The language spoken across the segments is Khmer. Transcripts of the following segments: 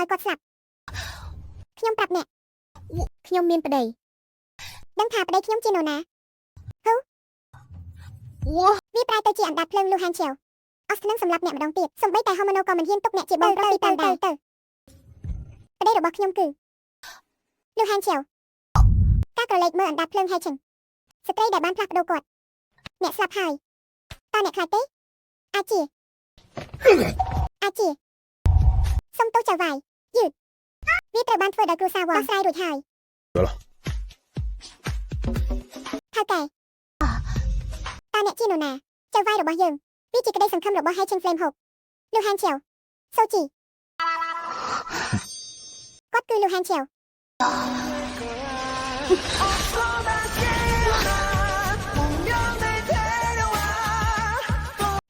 ឲ្យគាត់ស្លាប់ខ្ញុំប្រាប់អ្នកខ្ញុំមានប្តីដឹងថាប្តីខ្ញុំជានរណាវាប្រែទៅជាអណ្ដាតភ្លើងលូហានឆាវអស់ស្នឹងសម្រាប់អ្នកម្ដងទៀតសំបីតែហូម៉ាណូក៏មិនហ៊ានទុកអ្នកជាបងប្រុសពីតាមដែរប្តីរបស់ខ្ញុំគឺលូហានឆាវការក្រឡេកមើលអណ្ដាតភ្លើងហេឆិងស្ត្រីដែលបានផ្លាស់ប្ដូរគាត់អ្នកស្លាប់ហើយតើអ្នកខ្លាចទេអាចជាសុំទោសចៅវាយយឺតវាត្រូវបានធ្វើដោយគ្រួសារវងស្រ័យរួចហើយថៅកែតើអ្នកជានរណាចៅវាយរបស់យើងវាជាក្តីសង្ឃឹមរបស់ហេឆិងហ្វ្លេមហូបលូហានឆាវសូជីគាត់គឺលូហានឆាវ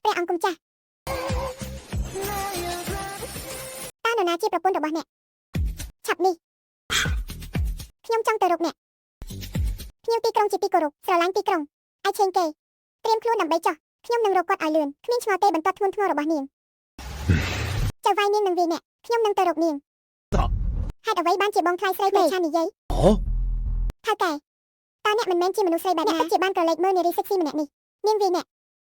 ព្រះអង្គគុំចាស់តើនរណាជាប្រពន្ធរបស់អ្នកឆាប់នេះខ្ញុំចង់ទៅរកអ្នកភ្ញៀវទីក្រុងជាទីគោរពស្រឡាញ់ទីក្រុងឯឆេងគេត្រៀមខ្លួនដើម្បីចោះខ្ញុំនឹងរកគាត់ឲ្យលឿនគ្មានឆ្ងល់ទេបន្ទាត់ធ្ងន់ធ្ងររបស់នាងចៅវាយនាងនឹងវាយអ្នកខ្ញុំនឹងទៅរកនាងហេតុអ្វីបានជាបងថ្លៃស្រីពេកឆានិយាយថៅកែតើអ្នកមិនមែនជាមនុស្សស្រីបែបណាជាបានក្រឡេកមើលនារីសិក្សាម្នាក់នេះនាងវាយអ្នក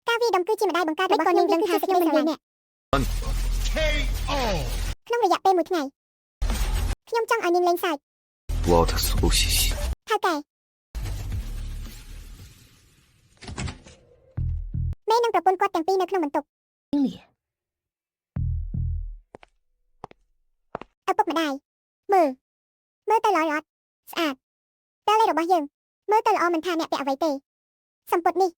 ការវាយដំគឺជាម្ដាយបង្កើតរបស់នាងដឹងថាខ្ញុំមិនវាយអ្នកក្នុងរយៈពេល1ថ្ងៃខ្ញុំចង់ឲ្យនាងលេងសើច我要他苏西西ថៅកែមេនឹងប្រពន្ធគាត់ទាំងពីរនៅក្នុងបន្ទប់经理ឪពុកម្ដាយមើលទៅល្អអត់ស្អាតតើលេរបស់យើងមើលទៅល្អមិនថាអ្នកពាក់អ្វីទេសម្ពុតនេះ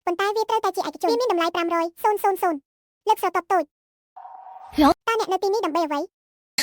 ប៉ុន្តែវាត្រូវតែជាឯកជនវាមានតម្លៃ500,000លើកស្រទាប់តូចតើអ្នកនៅទីនេះដើម្បីអ្វី